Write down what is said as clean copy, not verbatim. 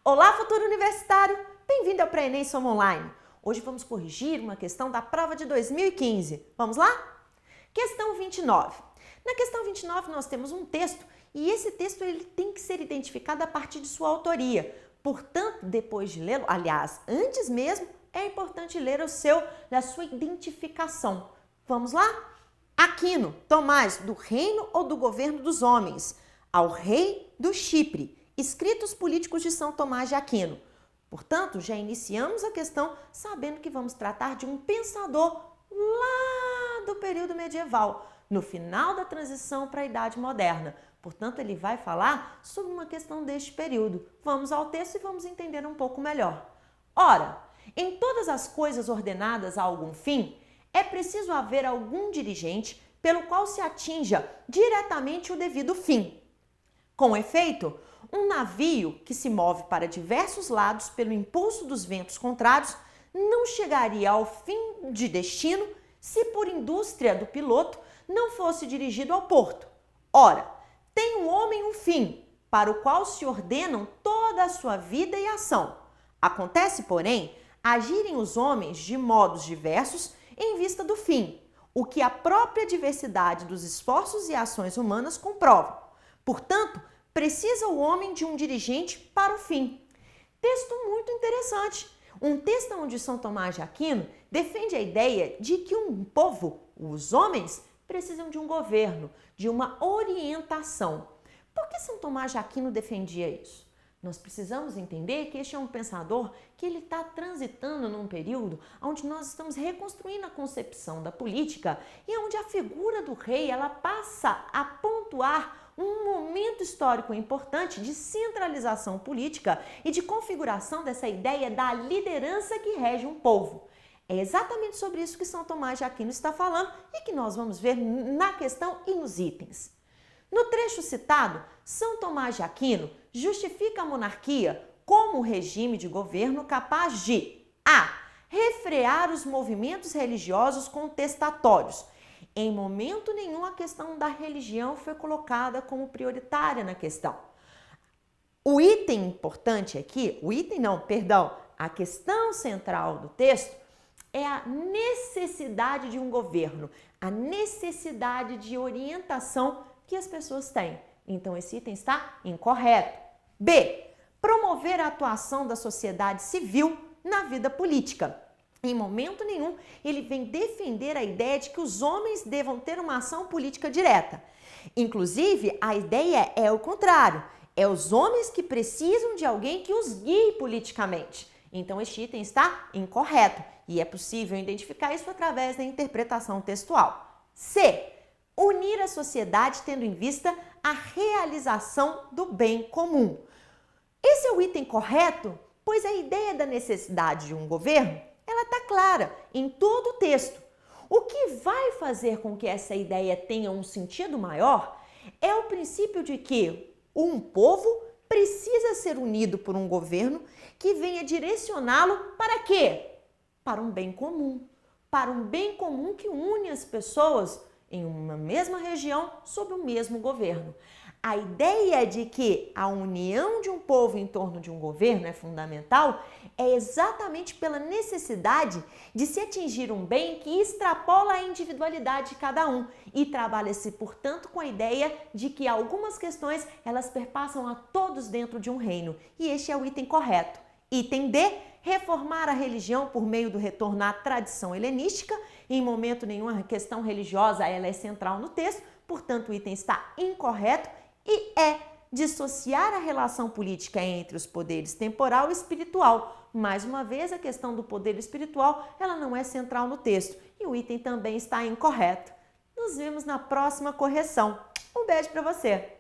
Olá, futuro universitário! Bem-vindo ao Pré-ENEM Soma Online. Hoje vamos corrigir uma questão da prova de 2015. Vamos lá? Questão 29. Na questão 29 nós temos um texto e esse texto ele tem que ser identificado a partir de sua autoria. Portanto, depois de lê-lo, aliás, antes mesmo, é importante ler a sua identificação. Vamos lá? Aquino, Tomás, do reino ou do governo dos homens, ao rei do Chipre, escritos políticos de São Tomás de Aquino. Portanto, já iniciamos a questão sabendo que vamos tratar de um pensador lá do período medieval, no final da transição para a Idade Moderna. Portanto, ele vai falar sobre uma questão deste período. Vamos ao texto e vamos entender um pouco melhor. Ora, em todas as coisas ordenadas a algum fim, é preciso haver algum dirigente pelo qual se atinja diretamente o devido fim. Com efeito, um navio que se move para diversos lados pelo impulso dos ventos contrários não chegaria ao fim de destino se por indústria do piloto não fosse dirigido ao porto. Ora, tem um homem um fim, para o qual se ordenam toda a sua vida e ação. Acontece, porém, agirem os homens de modos diversos em vista do fim, o que a própria diversidade dos esforços e ações humanas comprova. Portanto, precisa o homem de um dirigente para o fim. Texto muito interessante. Um texto onde São Tomás de Aquino defende a ideia de que um povo, os homens, precisam de um governo, de uma orientação. Por que São Tomás de Aquino defendia isso? Nós precisamos entender que este é um pensador que ele está transitando num período onde nós estamos reconstruindo a concepção da política e onde a figura do rei ela passa a pontuar um momento histórico importante de centralização política e de configuração dessa ideia da liderança que rege um povo. É exatamente sobre isso que São Tomás de Aquino está falando e que nós vamos ver na questão e nos itens. No trecho citado, São Tomás de Aquino justifica a monarquia como um regime de governo capaz de a. refrear os movimentos religiosos contestatórios. Em momento nenhum a questão da religião foi colocada como prioritária na questão. O item importante aqui, a questão central do texto é a necessidade de um governo, a necessidade de orientação que as pessoas têm. Então, esse item está incorreto. B. Promover a atuação da sociedade civil na vida política. Em momento nenhum, ele vem defender a ideia de que os homens devam ter uma ação política direta. Inclusive, a ideia é o contrário. É os homens que precisam de alguém que os guie politicamente. Então, este item está incorreto e é possível identificar isso através da interpretação textual. C. Unir a sociedade tendo em vista a realização do bem comum. Esse é o item correto, pois a ideia da necessidade de um governo, ela está clara em todo o texto. O que vai fazer com que essa ideia tenha um sentido maior é o princípio de que um povo precisa ser unido por um governo que venha direcioná-lo para quê? Para um bem comum. Para um bem comum que une as pessoas em uma mesma região sob o mesmo governo. A ideia de que a união de um povo em torno de um governo é fundamental é exatamente pela necessidade de se atingir um bem que extrapola a individualidade de cada um e trabalha-se, portanto, com a ideia de que algumas questões elas perpassam a todos dentro de um reino. E este é o item correto. Item D. Reformar a religião por meio do retorno à tradição helenística. Em momento nenhum a questão religiosa ela é central no texto, portanto o item está incorreto e é dissociar a relação política entre os poderes temporal e espiritual. Mais uma vez, a questão do poder espiritual ela não é central no texto e o item também está incorreto. Nos vemos na próxima correção. Um beijo para você!